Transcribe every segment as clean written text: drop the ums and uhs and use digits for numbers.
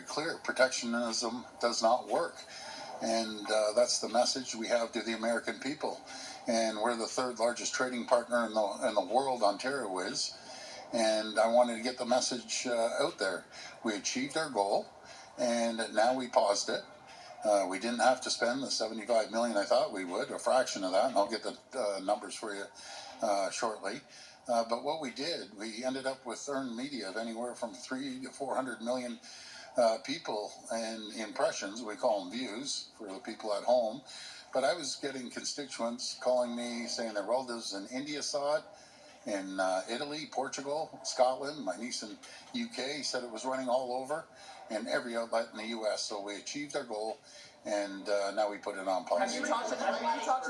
clear. Protectionism does not work. And that's the message we have to the American people. And we're the third largest trading partner in the world, Ontario is. And I wanted to get the message out there. We achieved our goal, and now we paused it. We didn't have to spend the $75 million I thought we would, a fraction of that, and I'll get the numbers for you shortly. But what we did, we ended up with earned media of anywhere from 300 to 400 million people and impressions. We call them views for the people at home. But I was getting constituents calling me saying their relatives in India saw it, in Italy, Portugal, Scotland. My niece in UK said it was running all over, and every outlet in the US. So we achieved our goal, and now we put it on pause. Have you talked to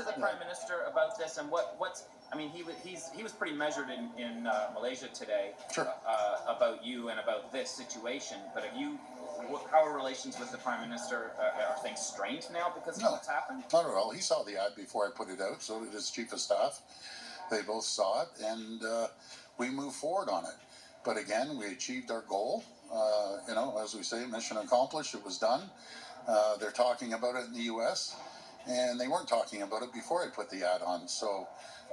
the Prime Minister about this, and what's? I mean, he was pretty measured in Malaysia today. Sure. About you and about this situation. But have you? How are relations with the Prime Minister? Are things strained now because of what's happened? Not at all. He saw the ad before I put it out. So did his chief of staff. They both saw it, and we moved forward on it. But again, we achieved our goal. As we say, mission accomplished. It was done. They're talking about it in the U.S., and they weren't talking about it before I put the ad on. So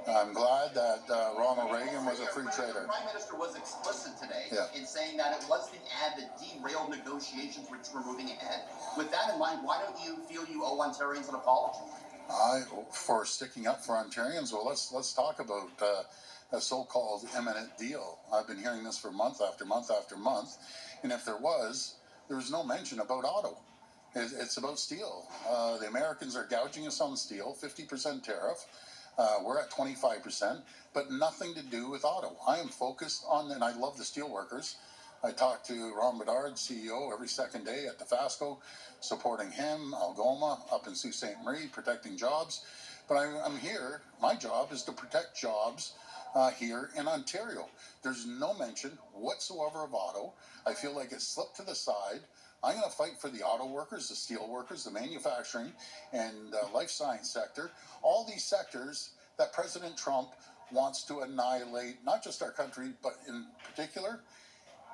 I'm glad that Ronald Reagan was a free trader. The Prime Minister was explicit today in saying that it was the ad that derailed negotiations which were moving ahead. With that in mind, why don't you feel you owe Ontarians an apology? For sticking up for Ontarians, well, let's talk about a so-called imminent deal. I've been hearing this for month after month after month, and if there was no mention about auto. It's about steel. The Americans are gouging us on steel, 50% tariff. We're at 25%, but nothing to do with auto. I am focused on, and I love the steel workers. I talk to Ron Bedard, CEO, every second day at the FASCO, supporting him, Algoma, up in Sault Ste. Marie, protecting jobs. But I'm here. My job is to protect jobs here in Ontario. There's no mention whatsoever of auto. I feel like it slipped to the side. I'm going to fight for the auto workers, the steel workers, the manufacturing, and life science sector. All these sectors that President Trump wants to annihilate, not just our country, but in particular,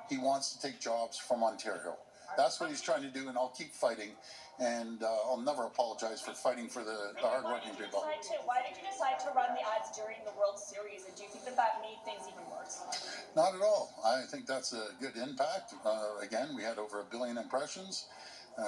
he wants to take jobs from Ontario. That's what he's trying to do, and I'll keep fighting, and I'll never apologize for fighting for the hardworking people. Why did you decide to run the ads during the World Series, and do you think that made things even worse? Not at all. I think that's a good impact. Again, we had over 1 billion impressions.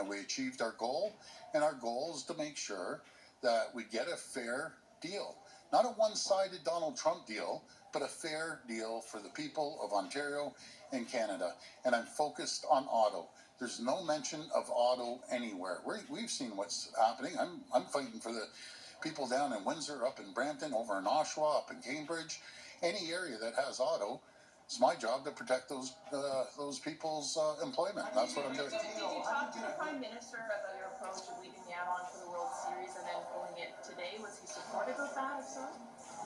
We achieved our goal, and our goal is to make sure that we get a fair deal. Not a one-sided Donald Trump deal, but a fair deal for the people of Ontario and Canada. And I'm focused on auto. There's no mention of auto anywhere. We've seen what's happening. I'm fighting for the people down in Windsor, up in Brampton, over in Oshawa, up in Cambridge. Any area that has auto, it's my job to protect those people's employment. That's what I'm doing. Did you talk to the Prime Minister about your approach of leaving the ad on for the World Series and then pulling it today? Was he supportive of that, if so?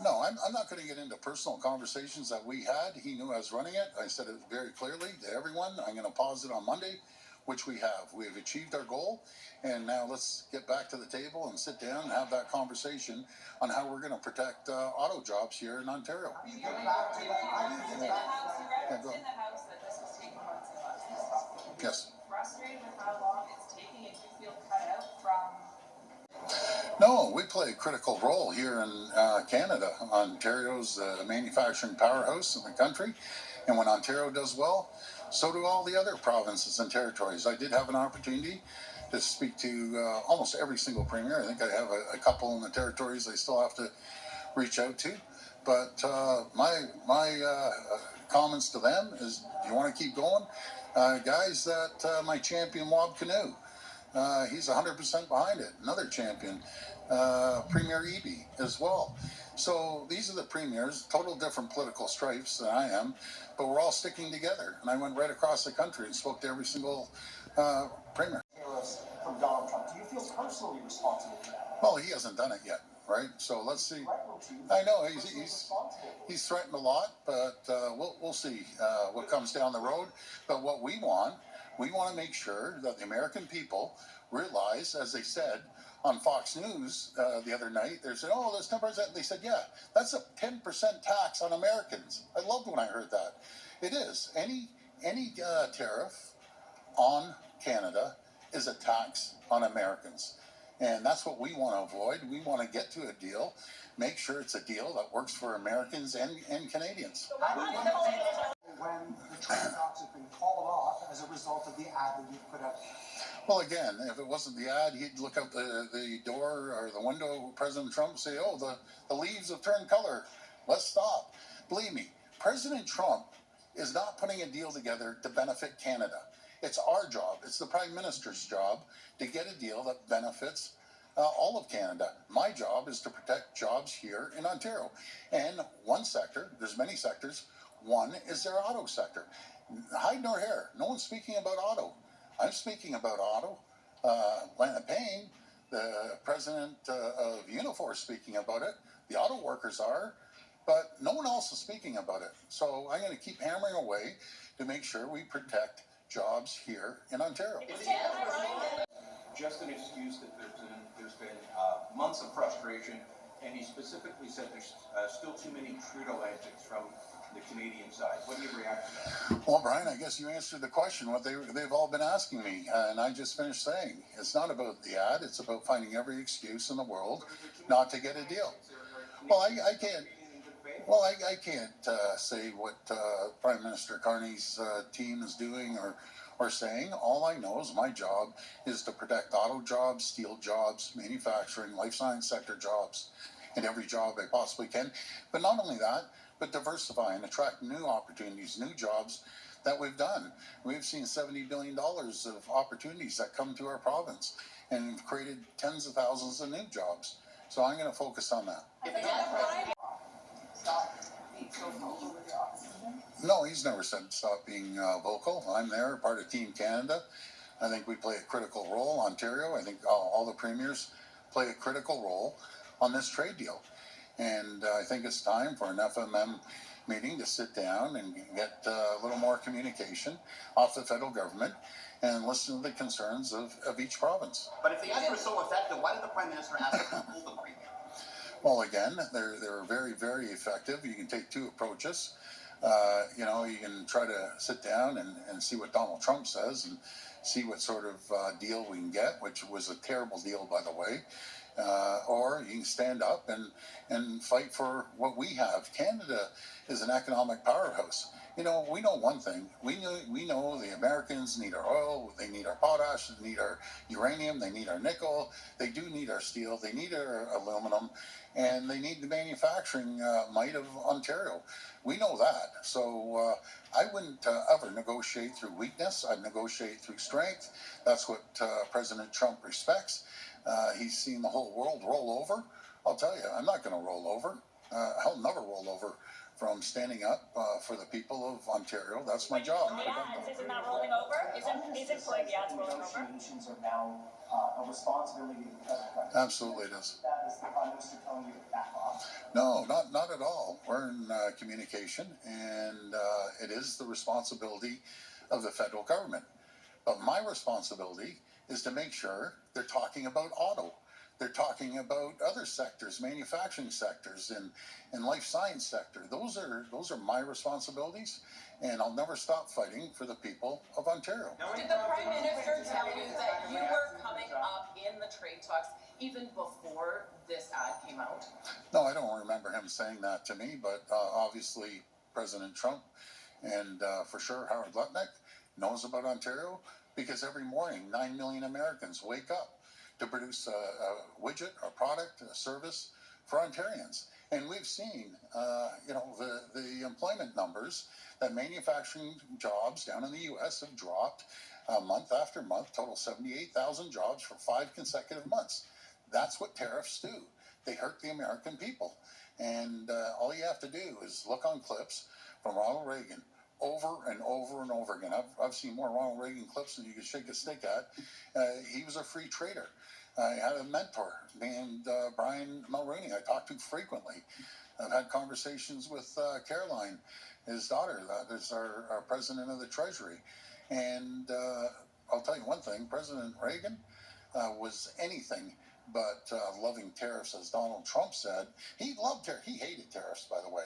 No, I'm not going to get into personal conversations that we had. He knew I was running it. I said it very clearly to everyone. I'm going to pause it on Monday, which we have. We have achieved our goal, and now let's get back to the table and sit down and have that conversation on how we're going to protect auto jobs here in Ontario. You referenced in the House that this was taking months and months. Yes. Are you frustrated with how long it's taking, and do you feel cut out from... No, we play a critical role here in Canada. Ontario's the manufacturing powerhouse in the country, and when Ontario does well, so do all the other provinces and territories. I did have an opportunity to speak to almost every single premier. I think I have a couple in the territories I still have to reach out to. But my comments to them is, do you want to keep going? Guys, my champion Wab Canoe, he's 100% behind it. Another champion, Premier Eby as well. So these are the premiers, total different political stripes than I am, but we're all sticking together. And I went right across the country and spoke to every single premier. From Donald Trump. Do you feel personally responsible for that? Well, he hasn't done it yet, right? So let's see. I know he's threatened a lot, but we'll see what comes down the road. But what we want to make sure that the American people realize, as they said on Fox News the other night, they said, oh, there's 10%. They said, yeah, that's a 10% tax on Americans. I loved when I heard that. It is. Any tariff on Canada is a tax on Americans. And that's what we want to avoid. We want to get to a deal, make sure it's a deal that works for Americans and Canadians. When the trade talks have been called off as a result of the ad that you put out? Well, again, if it wasn't the ad, he'd look out the door or the window of President Trump and say, oh, the leaves have turned color. Let's stop. Believe me, President Trump is not putting a deal together to benefit Canada. It's our job. It's the Prime Minister's job to get a deal that benefits all of Canada. My job is to protect jobs here in Ontario. And one sector, there's many sectors, one is their auto sector. Hide nor hair. No one's speaking about auto. I'm speaking about auto. Lana Payne, the president of Unifor, is speaking about it. The auto workers are, but no one else is speaking about it. So I'm going to keep hammering away to make sure we protect jobs here in Ontario. Just an excuse that there's been months of frustration, and he specifically said there's still too many Trudeau antics from the Canadian side. What do you react to that? Well, Brian, I guess you answered the question, what they've all been asking me, and I just finished saying, it's not about the ad, it's about finding every excuse in the world not to get a deal. Well, I can't. Well, I can't say what Prime Minister Carney's team is doing or saying. All I know is my job is to protect auto jobs, steel jobs, manufacturing, life science sector jobs, and every job I possibly can. But not only that, but diversify and attract new opportunities, new jobs that we've done. We've seen $70 billion of opportunities that come to our province and we've created tens of thousands of new jobs. So I'm going to focus on that. No, he's never said stop being vocal. I'm there, part of Team Canada. I think we play a critical role. Ontario, I think all the premiers play a critical role on this trade deal. And I think it's time for an FMM meeting to sit down and get a little more communication off the federal government and listen to the concerns of each province. But if the ads were so effective, why did the Prime Minister ask them to pull the premium? Well, again, they're very, very effective. You can take two approaches. You can try to sit down and see what Donald Trump says and see what sort of deal we can get, which was a terrible deal, by the way. Or you can stand up and fight for what we have. Canada is an economic powerhouse. We know one thing. We know the Americans need our oil, they need our potash, they need our uranium, they need our nickel, they do need our steel, they need our aluminum, and they need the manufacturing might of Ontario. We know that. So I wouldn't ever negotiate through weakness. I'd negotiate through strength. That's what President Trump respects. He's seen the whole world roll over. I'll tell you, I'm not going to roll over. I'll never roll over from standing up for the people of Ontario. That's my job. The ads, isn't that rolling over? Isn't pulling the ads rolling over? Negotiations are now a responsibility of the federal government. Absolutely it is. That is the Prime Minister telling you to back off? No, not at all. We're in communication, and it is the responsibility of the federal government. But my responsibility is to make sure they're talking about auto. They're talking about other sectors, manufacturing sectors, and life science sector. Those are my responsibilities, and I'll never stop fighting for the people of Ontario. Did the Prime Minister tell you that you were coming up in the trade talks even before this ad came out? No, I don't remember him saying that to me, but obviously President Trump and for sure Howard Lutnick knows about Ontario because every morning 9 million Americans wake up to produce a widget, a product, a service for Ontarians. And we've seen, the employment numbers that manufacturing jobs down in the U.S. have dropped month after month, total 78,000 jobs for 5 consecutive months. That's what tariffs do. They hurt the American people. And all you have to do is look on clips from Ronald Reagan over and over and over again. I've seen more Ronald Reagan clips than you could shake a stick at. He was a free trader. I had a mentor named Brian Mulroney I talked to frequently. I've had conversations with Caroline, his daughter, that is our president of the Treasury. And I'll tell you one thing, President Reagan was anything but loving tariffs, as Donald Trump said. He loved tariffs. He hated tariffs, by the way.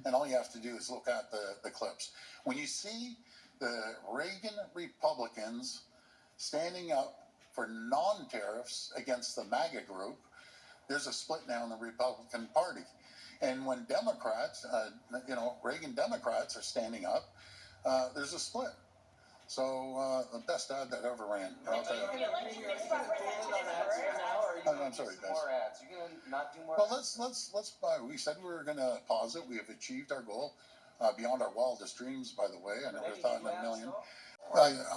And all you have to do is look at the clips. When you see the Reagan Republicans standing up for non-tariffs against the MAGA group, there's a split now in the Republican Party. And when Democrats, Reagan Democrats are standing up, there's a split. So the best ad that ever ran. Are you like misrepresented his words? I'm sorry, guys. More ads. You're gonna not do more. Well, let's buy. We said we were going to pause it. We have achieved our goal beyond our wildest dreams. By the way, I never thought in a million.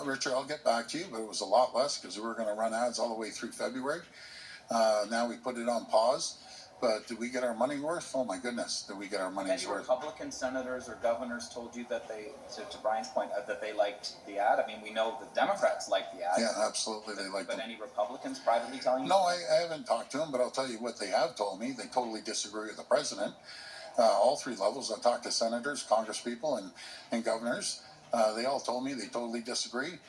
Richard, I'll get back to you, but it was a lot less because we were going to run ads all the way through February. Now we put it on pause. But did we get our money worth? Oh my goodness, did we get our money's Any worth? Republican senators or governors told you that they, to Brian's point, that they liked the ad? I mean, we know the Democrats liked the ad. Yeah, absolutely, they liked But it. any Republicans privately telling you? No, I haven't talked to them, but I'll tell you what they have told me. They totally disagree with the president. All three levels. I talked to senators, congresspeople, and governors. They all told me they totally disagree,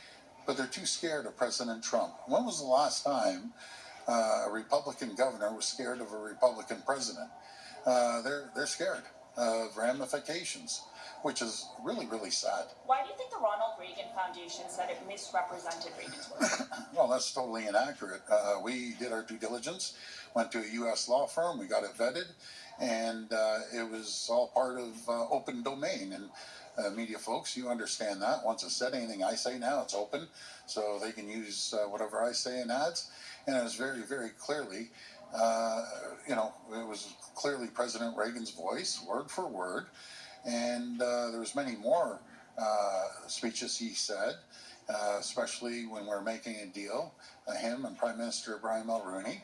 but they're too scared of President Trump. When was the last time a Republican governor was scared of a Republican president? They're scared of ramifications, which is really, really sad. Why do you think the Ronald Reagan Foundation said it misrepresented Reagan's work? Well, that's totally inaccurate. We did our due diligence, went to a U.S. law firm, we got it vetted, and it was all part of open domain. And media folks, you understand that. Once it's said, anything I say now, it's open, so they can use whatever I say in ads. And it was very, very clearly, it was clearly President Reagan's voice, word for word. And there was many more speeches he said, especially when we're making a deal, him and Prime Minister Brian Mulroney.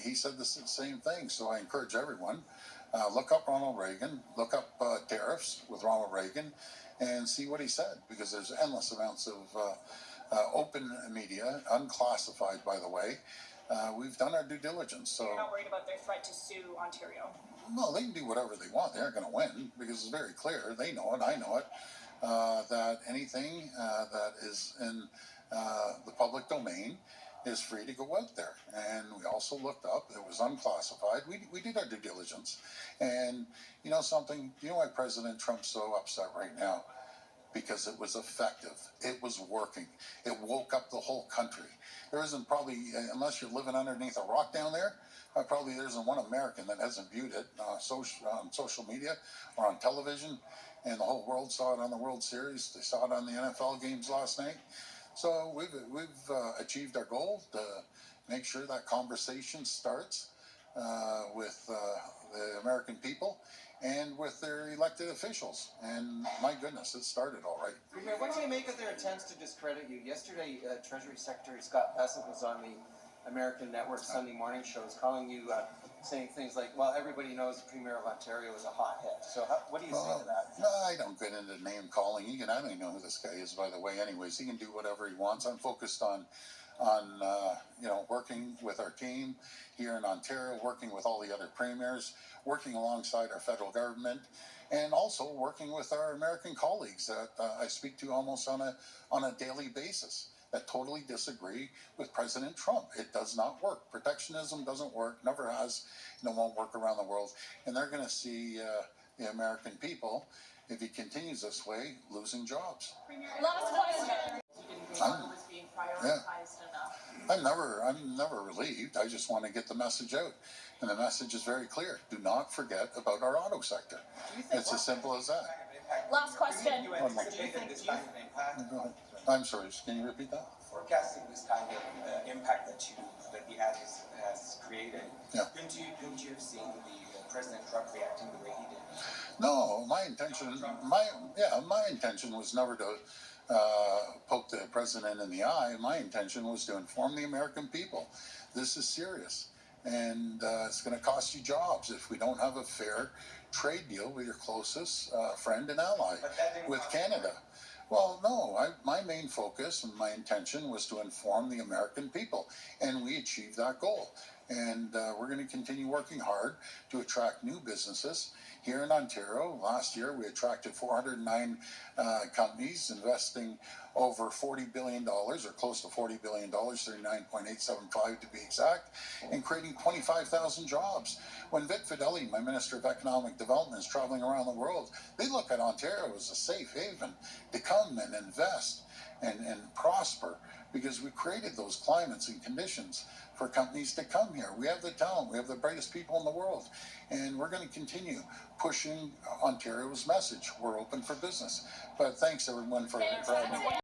He said the same thing. So I encourage everyone, look up Ronald Reagan, look up tariffs with Ronald Reagan, and see what he said, because there's endless amounts of open media, unclassified, by the way. We've done our due diligence. So You're not worried about their threat to sue Ontario? No, they can do whatever they want. They aren't going to win, because it's very clear. They know it. I know it. That anything that is in the public domain is free to go out there. And we also looked up. It was unclassified. We did our due diligence. And you know something? You know why President Trump's so upset right now? Because it was effective. It was working. It woke up the whole country. There isn't probably, unless you're living underneath a rock down there, probably there isn't one American that hasn't viewed it on social media or on television. And the whole world saw it on the World Series. They saw it on the NFL games last night. So we've achieved our goal to make sure that conversation starts with the American people and with their elected officials. And my goodness, it started all right. Premier, what do you make of their attempts to discredit you? Yesterday, Treasury Secretary Scott Bessent was on the American Network Sunday morning shows calling you, saying things like, well, everybody knows the Premier of Ontario is a hothead. So what do you say to that? No, I don't get into name calling. I don't even know who this guy is, by the way. Anyways, he can do whatever he wants. I'm focused on working with our team here in Ontario, working with all the other premiers, working alongside our federal government, and also working with our American colleagues that I speak to almost on a daily basis that totally disagree with President Trump. It does not work. Protectionism doesn't work, never has, and it won't work around the world. And they're going to see the American people, if he continues this way, losing jobs. Last question. You didn't think it was being prioritized enough. I'm never relieved. I just want to get the message out. And the message is very clear. Do not forget about our auto sector. It's as simple as that. Last question. Do you anticipate this kind of impact? Go ahead. I'm sorry, can you repeat that? Forecasting this kind of impact that the ad has created, Yeah. couldn't you have seen the President Trump reacting the way he did? No, my intention was never to poke the president in the eye. My intention was to inform the American people. This is serious, and it's going to cost you jobs if we don't have a fair trade deal with your closest friend and ally, with Canada. Well, no, my main focus and my intention was to inform the American people, and we achieved that goal. And we're going to continue working hard to attract new businesses here in Ontario. Last year, we attracted 409 companies investing over $40 billion, or close to $40 billion, 39.875 to be exact, and creating 25,000 jobs. When Vic Fideli, my Minister of Economic Development, is traveling around the world, they look at Ontario as a safe haven to come and invest and prosper because we created those climates and conditions for companies to come here. We have the talent, we have the brightest people in the world, and we're going to continue pushing Ontario's message. We're open for business. But thanks everyone for having me.